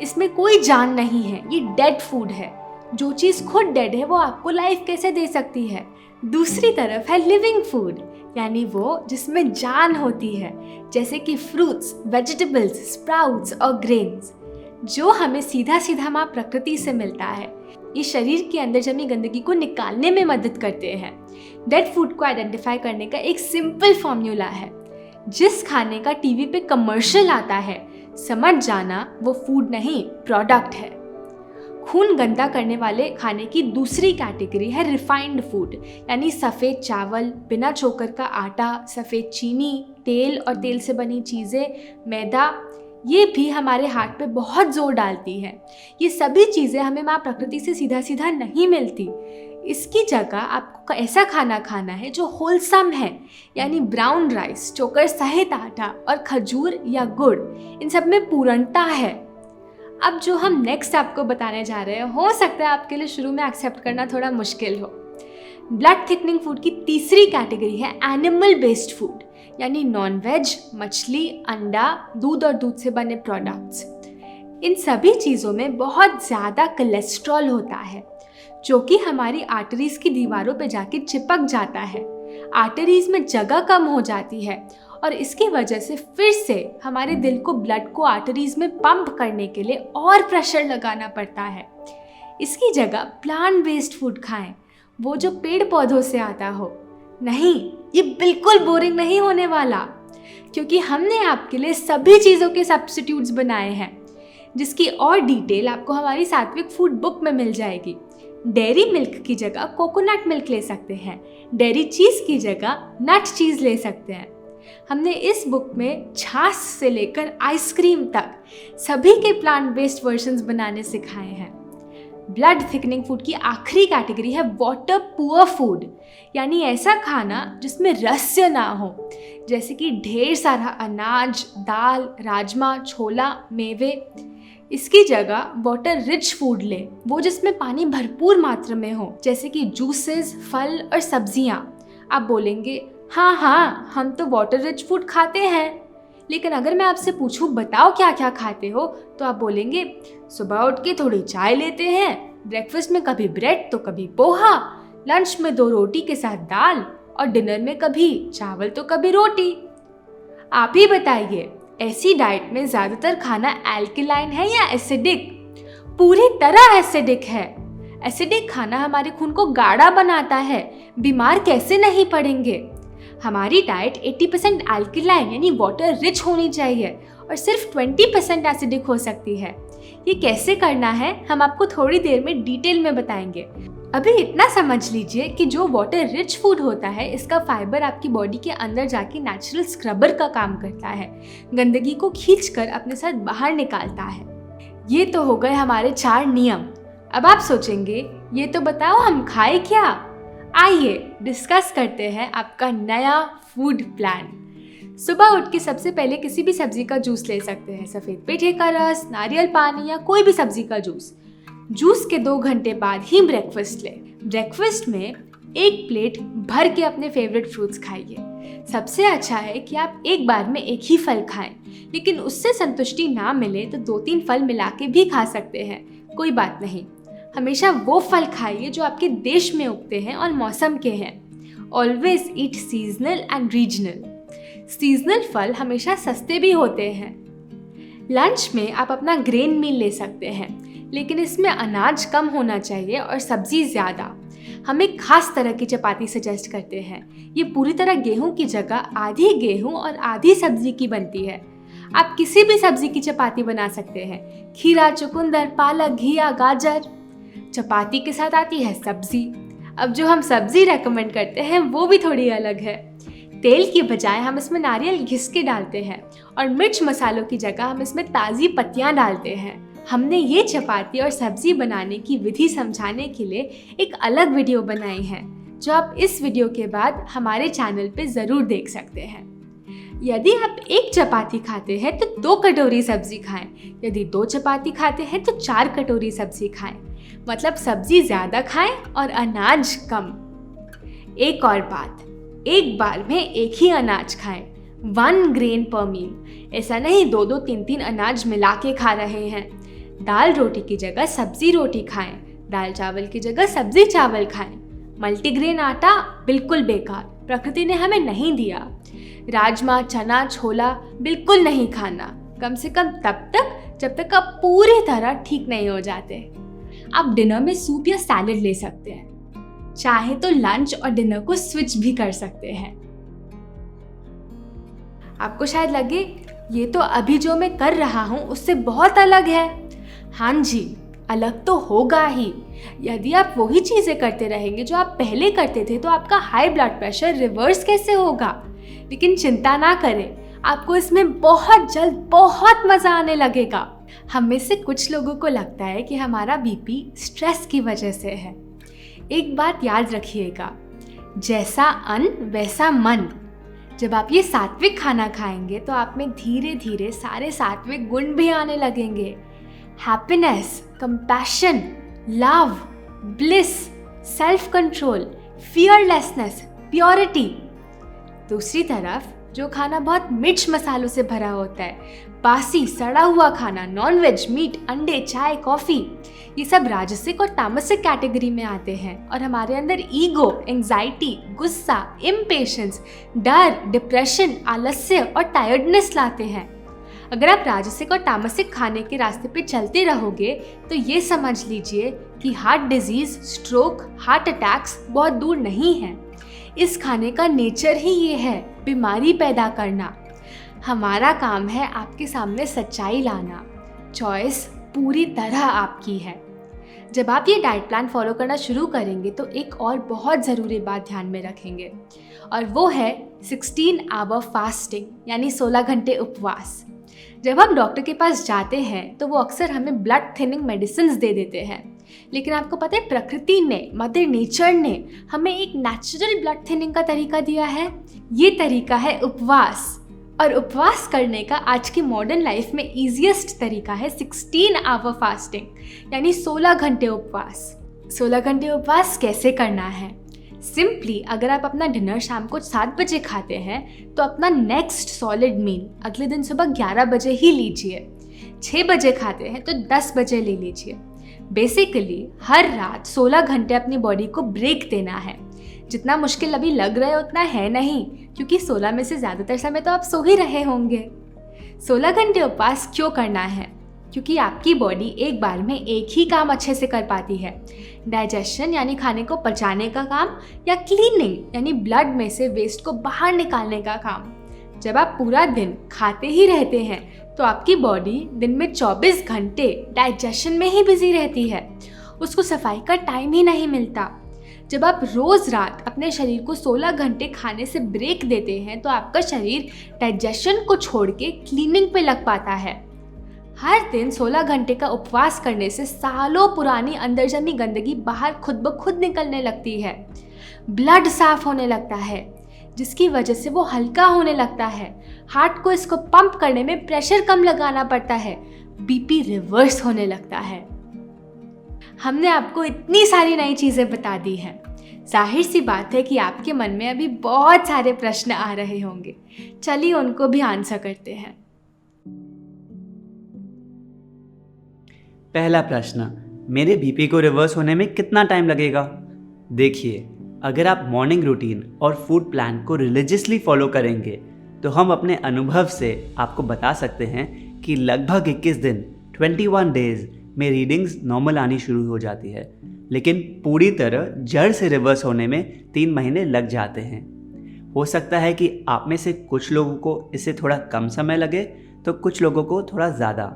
I: इसमें कोई जान नहीं है, ये डेड फूड है। जो चीज़ खुद डेड है वो आपको लाइफ कैसे दे सकती है? दूसरी तरफ है लिविंग फूड, यानी वो जिसमें जान होती है, जैसे कि फ्रूट्स, वेजिटेबल्स, स्प्राउट्स और ग्रेन्स, जो हमें सीधा सीधा माँ प्रकृति से मिलता है। ये शरीर के अंदर जमी गंदगी को निकालने में मदद करते हैं। डेड फूड को आइडेंटिफाई करने का एक सिंपल फॉर्मूला है। जिस खाने का टीवी पे कमर्शियल आता है, समझ जाना वो फूड नहीं, प्रोडक्ट है। खून गंदा करने वाले खाने की दूसरी कैटेगरी है रिफाइंड फूड, यानी सफ़ेद चावल, बिना चोकर का आटा, सफ़ेद चीनी, तेल और तेल से बनी चीज़ें, मैदा, ये भी हमारे हार्ट पे बहुत जोर डालती हैं। ये सभी चीज़ें हमें माँ प्रकृति से सीधा सीधा नहीं मिलती। इसकी जगह आपको ऐसा खाना खाना है जो होलसम है, यानी ब्राउन राइस, चोकर सहित आटा और खजूर या गुड़, इन सब में पूर्णता है। अब जो हम नेक्स्ट आपको बताने जा रहे हैं, हो सकता है आपके लिए शुरू में एक्सेप्ट करना थोड़ा मुश्किल हो। ब्लड थिकनिंग फूड की तीसरी कैटेगरी है एनिमल बेस्ड फूड, यानी नॉन वेज, मछली, अंडा, दूध और दूध से बने प्रोडक्ट्स। इन सभी चीज़ों में बहुत ज़्यादा कोलेस्ट्रॉल होता है जो कि हमारी आर्टरीज की दीवारों पे जाके चिपक जाता है। आर्टरीज में जगह कम हो जाती है और इसकी वजह से फिर से हमारे दिल को ब्लड को आर्टरीज में पंप करने के लिए और प्रेशर लगाना पड़ता है। इसकी जगह प्लांट बेस्ड फूड खाएं, वो जो पेड़ पौधों से आता हो। नहीं, ये बिल्कुल बोरिंग नहीं होने वाला, क्योंकि हमने आपके लिए सभी चीज़ों के सब्स्टिट्यूट्स बनाए हैं, जिसकी और डिटेल आपको हमारी सात्विक फूड बुक में मिल जाएगी। डेयरी मिल्क की जगह कोकोनट मिल्क ले सकते हैं, डेयरी चीज़ की जगह नट चीज़ ले सकते हैं। हमने इस बुक में छाछ से लेकर आइसक्रीम तक सभी के प्लांट बेस्ड वर्जन्स बनाने सिखाए हैं। ब्लड थिकनिंग फूड की आखिरी कैटेगरी है वाटर पुअर फूड, यानी ऐसा खाना जिसमें रस्य ना हो, जैसे कि ढेर सारा अनाज, दाल, राजमा, छोला, मेवे। इसकी जगह वाटर रिच फूड ले, वो जिसमें पानी भरपूर मात्रा में हो, जैसे कि जूसेस, फल और सब्जियां। आप बोलेंगे हाँ, हम तो वाटर रिच फूड खाते हैं, लेकिन अगर मैं आपसे पूछूं बताओ क्या क्या खाते हो, तो आप बोलेंगे सुबह उठ के थोड़ी चाय लेते हैं, ब्रेकफास्ट में कभी ब्रेड तो कभी पोहा, लंच में 2 रोटी के साथ दाल और डिनर में कभी चावल तो कभी रोटी। आप ही बताइए, ऐसी डाइट में ज़्यादातर खाना एल्कलाइन है या एसिडिक? पूरी तरह एसिडिक है। एसिडिक खाना हमारे खून को गाढ़ा बनाता है, बीमार कैसे नहीं पड़ेंगे। हमारी डाइट 80% एल्कलाइन यानी वाटर रिच होनी चाहिए और सिर्फ 20% एसिडिक हो सकती है। ये कैसे करना है हम आपको थोड़ी देर में डिटेल में बताएंगे। अभी इतना समझ लीजिए कि जो वाटर रिच फूड होता है, इसका फाइबर आपकी बॉडी के अंदर जाके नेचुरल स्क्रबर का काम करता है, गंदगी को खींचकर अपने साथ बाहर निकालता है। ये तो हो गए हमारे 4 नियम। अब आप सोचेंगे ये तो बताओ हम खाए क्या। आइए डिस्कस करते हैं आपका नया फूड प्लान। सुबह उठ के सबसे पहले किसी भी सब्जी का जूस ले सकते हैं, सफ़ेद पेठे का रस, नारियल पानी या कोई भी सब्जी का जूस। जूस के 2 घंटे बाद ही ब्रेकफास्ट लें। ब्रेकफास्ट में एक प्लेट भर के अपने फेवरेट फ्रूट्स खाइए। सबसे अच्छा है कि आप एक बार में एक ही फल खाएं, लेकिन उससे संतुष्टि ना मिले तो 2-3 फल मिला के भी खा सकते हैं, कोई बात नहीं। हमेशा वो फल खाइए जो आपके देश में उगते हैं और मौसम के हैं। Always eat seasonal and regional. Seasonal फल हमेशा सस्ते भी होते हैं। लंच में आप अपना ग्रेन मील ले सकते हैं, लेकिन इसमें अनाज कम होना चाहिए और सब्जी ज़्यादा। हम एक खास तरह की चपाती सजेस्ट करते हैं। ये पूरी तरह गेहूं की जगह आधी गेहूं और आधी सब्जी की बनती है। आप किसी भी सब्जी की चपाती बना सकते हैं, खीरा, चुकंदर, पालक, घिया, गाजर। चपाती के साथ आती है सब्जी। अब जो हम सब्जी रेकमेंड करते हैं वो भी थोड़ी अलग है। तेल की बजाय हम इसमें नारियल घिस के डालते हैं और मिर्च मसालों की जगह हम इसमें ताज़ी पत्तियां डालते हैं। हमने ये चपाती और सब्जी बनाने की विधि समझाने के लिए एक अलग वीडियो बनाई है, जो आप इस वीडियो के बाद हमारे चैनल पे ज़रूर देख सकते हैं। यदि आप एक चपाती खाते हैं तो 2 कटोरी सब्जी खाएं। यदि 2 चपाती खाते हैं तो 4 कटोरी सब्जी खाएं। मतलब सब्जी ज़्यादा खाएं और अनाज कम। एक और बात, एक बार में एक ही अनाज खाएं, 1 ग्रेन पर मील। ऐसा नहीं 2-2, 3-3 अनाज मिला के खा रहे हैं। दाल रोटी की जगह सब्जी रोटी खाएं, दाल चावल की जगह सब्जी चावल खाएं। मल्टीग्रेन आटा बिल्कुल बेकार, प्रकृति ने हमें नहीं दिया। राजमा, चना, छोला बिल्कुल नहीं खाना, कम से कम तब तक जब तक आप पूरी तरह ठीक नहीं हो जाते। आप डिनर में सूप या सैलेड ले सकते हैं। चाहे तो लंच और डिनर को स्विच भी कर सकते हैं। आपको शायद लगे ये तो अभी जो मैं कर रहा हूँ उससे बहुत अलग है। हाँ जी, अलग तो होगा ही। यदि आप वही चीज़ें करते रहेंगे जो आप पहले करते थे तो आपका हाई ब्लड प्रेशर रिवर्स कैसे होगा। लेकिन चिंता ना करें, आपको इसमें बहुत जल्द बहुत मज़ा आने लगेगा। हम में से कुछ लोगों को लगता है कि हमारा बीपी स्ट्रेस की वजह से है। एक बात याद रखिएगा, जैसा अन्न वैसा मन। जब आप ये सात्विक खाना खाएंगे तो आप में धीरे धीरे सारे सात्विक गुण भी आने लगेंगे। Happiness, compassion, love, bliss, self control, fearlessness, purity. दूसरी तरफ जो खाना बहुत मिर्च मसालों से भरा होता है, बासी सड़ा हुआ खाना, नॉनवेज, मीट, अंडे, चाय, कॉफ़ी, ये सब राजसिक और तामसिक कैटेगरी में आते हैं और हमारे अंदर ईगो, एंजाइटी, गुस्सा, इम्पेशेंस, डर, डिप्रेशन, आलस्य और टायर्डनेस लाते हैं। अगर आप राजसिक और तामसिक खाने के रास्ते पे चलते रहोगे तो ये समझ लीजिए कि heart disease, stroke, heart attacks बहुत दूर नहीं हैं। इस खाने का नेचर ही ये है, बीमारी पैदा करना। हमारा काम है आपके सामने सच्चाई लाना। चॉइस पूरी तरह आपकी है। जब आप ये डाइट प्लान फॉलो करना शुरू करेंगे तो एक और बहुत ज़रूरी बात ध्यान में रखेंगे, और वो है 16 आवर फास्टिंग, यानी 16 घंटे उपवास। जब हम डॉक्टर के पास जाते हैं तो वो अक्सर हमें ब्लड थिनिंग मेडिसिन दे देते हैं, लेकिन आपको पता है प्रकृति ने, मदर नेचर ने हमें एक नेचुरल ब्लड थिनिंग का तरीका दिया है। ये तरीका है उपवास। और उपवास करने का आज की मॉडर्न लाइफ में ईजीएस्ट तरीका है 16 आवर फास्टिंग, यानी 16 घंटे उपवास। 16 घंटे उपवास कैसे करना है? सिंपली अगर आप अपना डिनर शाम को 7 बजे खाते हैं तो अपना नेक्स्ट सॉलिड मील अगले दिन सुबह 11 बजे ही लीजिए। 6 बजे खाते हैं तो 10 बजे ले लीजिए। बेसिकली हर रात 16 घंटे अपनी बॉडी को ब्रेक देना है। जितना मुश्किल अभी लग रहा है उतना है नहीं, क्योंकि 16 में से ज़्यादातर समय तो आप सो ही रहे होंगे। 16 घंटे उपवास क्यों करना है? क्योंकि आपकी बॉडी एक बार में एक ही काम अच्छे से कर पाती है, डाइजेशन यानी खाने को पचाने का काम, या क्लीनिंग यानी ब्लड में से वेस्ट को बाहर निकालने का काम। जब आप पूरा दिन खाते ही रहते हैं तो आपकी बॉडी दिन में 24 घंटे डाइजेशन में ही बिजी रहती है, उसको सफाई का टाइम ही नहीं मिलता। जब आप रोज़ रात अपने शरीर को 16 घंटे खाने से ब्रेक देते हैं तो आपका शरीर डाइजेशन को छोड़ के क्लीनिंग पे लग पाता है। हर दिन 16 घंटे का उपवास करने से सालों पुरानी अंदर जमी गंदगी बाहर खुद ब खुद निकलने लगती है। ब्लड साफ होने लगता है, जिसकी वजह से वो हल्का होने लगता है। हार्ट को इसको पंप करने में प्रेशर कम लगाना पड़ता है। बीपी रिवर्स होने लगता है। हमने आपको इतनी सारी नई चीज़ें बता दी हैं। जाहिर सी बात है कि आपके मन में अभी बहुत सारे प्रश्न आ रहे होंगे। चलिए उनको भी आंसर करते हैं।
A: पहला प्रश्न, मेरे बीपी को रिवर्स होने में कितना टाइम लगेगा? देखिए, अगर आप मॉर्निंग रूटीन और फूड प्लान को रिलीजियसली फॉलो करेंगे तो हम अपने अनुभव से आपको बता सकते हैं कि लगभग 21 दिन 21 डेज में रीडिंग्स नॉर्मल आनी शुरू हो जाती है, लेकिन पूरी तरह जड़ से रिवर्स होने में 3 महीने लग जाते हैं। हो सकता है कि आप में से कुछ लोगों को इससे थोड़ा कम समय लगे तो कुछ लोगों को थोड़ा ज़्यादा।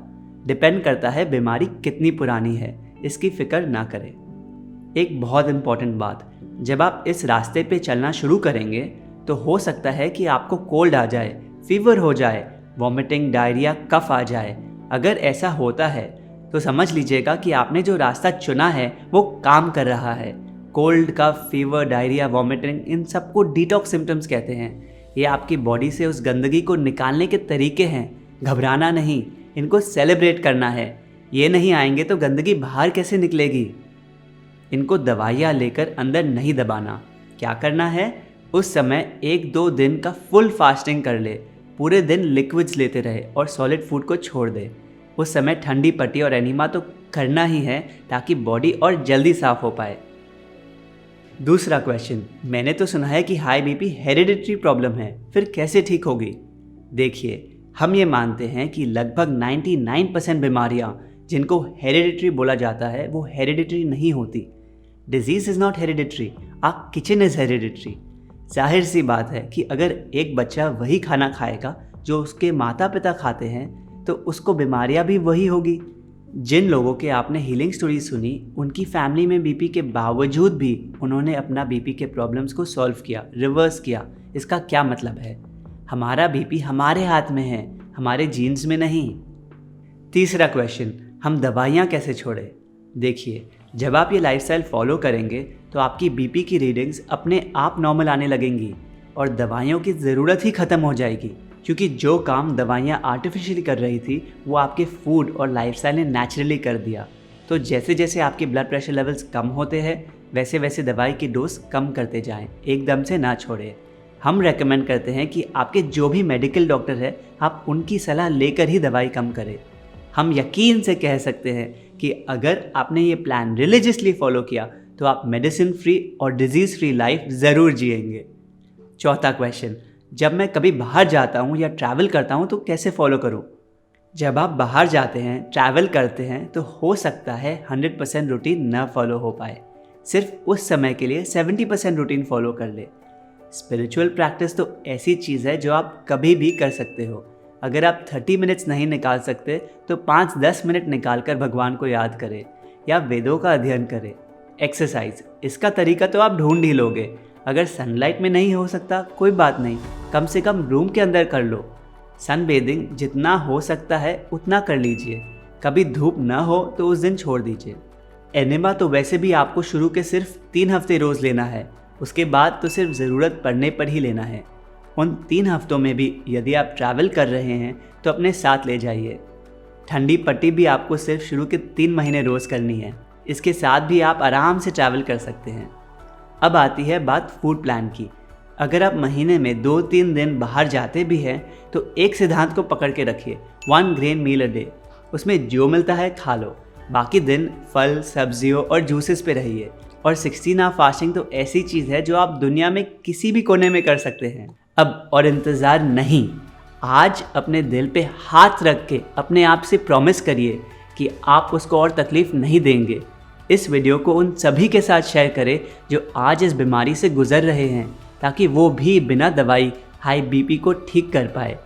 A: डिपेंड करता है बीमारी कितनी पुरानी है, इसकी फ़िक्र ना करें। एक बहुत इम्पॉर्टेंट बात, जब आप इस रास्ते पे चलना शुरू करेंगे तो हो सकता है कि आपको कोल्ड आ जाए, फीवर हो जाए, वॉमिटिंग, डायरिया, कफ आ जाए। अगर ऐसा होता है तो समझ लीजिएगा कि आपने जो रास्ता चुना है वो काम कर रहा है। कोल्ड, कफ, फीवर, डायरिया, वॉमिटिंग, इन सबको डिटॉक्स सिम्टम्स कहते हैं। ये आपकी बॉडी से उस गंदगी को निकालने के तरीके हैं। घबराना नहीं, इनको सेलिब्रेट करना है। ये नहीं आएंगे तो गंदगी बाहर कैसे निकलेगी? इनको दवाइयाँ लेकर अंदर नहीं दबाना। क्या करना है, उस समय 1-2 दिन का फुल फास्टिंग कर ले, पूरे दिन लिक्विड्स लेते रहे और सॉलिड फूड को छोड़ दे। उस समय ठंडी पट्टी और एनिमा तो करना ही है ताकि बॉडी और जल्दी साफ हो पाए। दूसरा क्वेश्चन, मैंने तो सुना है कि हाई बीपी हेरिडिटरी प्रॉब्लम है, फिर कैसे ठीक होगी? देखिए, हम ये मानते हैं कि लगभग 99% बीमारियाँ जिनको हेरिडिटरी बोला जाता है वो हेरिडिटरी नहीं होती। Disease is not hereditary, our kitchen is hereditary. जाहिर सी बात है कि अगर एक बच्चा वही खाना खाएगा जो उसके माता पिता खाते हैं तो उसको बीमारियां भी वही होगी। जिन लोगों के आपने हीलिंग स्टोरी सुनी, उनकी फैमिली में बीपी के बावजूद भी उन्होंने अपना बीपी के प्रॉब्लम्स को सॉल्व किया, रिवर्स किया। इसका क्या मतलब है? हमारा बीपी हमारे हाथ में है, हमारे जीन्स में नहीं। तीसरा क्वेश्चन, हम दवाइयाँ कैसे छोड़ें? देखिए, जब आप ये लाइफस्टाइल फॉलो करेंगे तो आपकी बीपी की रीडिंग्स अपने आप नॉर्मल आने लगेंगी और दवाइयों की ज़रूरत ही ख़त्म हो जाएगी, क्योंकि जो काम दवाइयाँ आर्टिफिशियली कर रही थी वो आपके फूड और लाइफस्टाइल ने नेचुरली कर दिया। तो जैसे जैसे आपके ब्लड प्रेशर लेवल्स कम होते हैं वैसे वैसे दवाई की डोज कम करते जाएं, एकदम से ना छोड़ें। हम रेकमेंड करते हैं कि आपके जो भी मेडिकल डॉक्टर है आप उनकी सलाह लेकर ही दवाई कम करें। हम यकीन से कह सकते हैं कि अगर आपने ये प्लान रिलीजियसली फॉलो किया तो आप मेडिसिन फ्री और डिजीज़ फ्री लाइफ ज़रूर जिएंगे। चौथा क्वेश्चन, जब मैं कभी बाहर जाता हूँ या ट्रैवल करता हूँ तो कैसे फॉलो करूँ? जब आप बाहर जाते हैं, ट्रैवल करते हैं तो हो सकता है 100% रूटीन न फॉलो हो पाए। सिर्फ उस समय के लिए 70% रूटीन फॉलो कर ले। स्पिरिचुअल प्रैक्टिस तो ऐसी चीज़ है जो आप कभी भी कर सकते हो। अगर आप 30 मिनट्स नहीं निकाल सकते तो 5-10 मिनट निकाल कर भगवान को याद करें या वेदों का अध्ययन करें। एक्सरसाइज, इसका तरीका तो आप ढूंढ ही लोगे। अगर सनलाइट में नहीं हो सकता कोई बात नहीं, कम से कम रूम के अंदर कर लो। सन बेदिंग जितना हो सकता है उतना कर लीजिए। कभी धूप ना हो तो उस दिन छोड़ दीजिए। एनिमा तो वैसे भी आपको शुरू के सिर्फ 3 हफ्ते रोज़ लेना है, उसके बाद तो सिर्फ ज़रूरत पड़ने पर ही लेना है। उन 3 हफ्तों में भी यदि आप ट्रैवल कर रहे हैं तो अपने साथ ले जाइए। ठंडी पट्टी भी आपको सिर्फ शुरू के 3 महीने रोज़ करनी है, इसके साथ भी आप आराम से ट्रैवल कर सकते हैं। अब आती है बात फूड प्लान की। अगर आप महीने में 2-3 दिन बाहर जाते भी हैं तो एक सिद्धांत को पकड़ के रखिए, 1 ग्रेन मील अ डे। उसमें जो मिलता है खा लो, बाकी दिन फल, सब्जियों और जूसेस पे रहिए। और 16 आवर फास्टिंग तो ऐसी चीज़ है जो आप दुनिया में किसी भी कोने में कर सकते हैं। अब और इंतज़ार नहीं, आज अपने दिल पे हाथ रख के अपने आप से प्रॉमिस करिए कि आप उसको और तकलीफ़ नहीं देंगे। इस वीडियो को उन सभी के साथ शेयर करें जो आज इस बीमारी से गुजर रहे हैं, ताकि वो भी बिना दवाई हाई बीपी को ठीक कर पाए।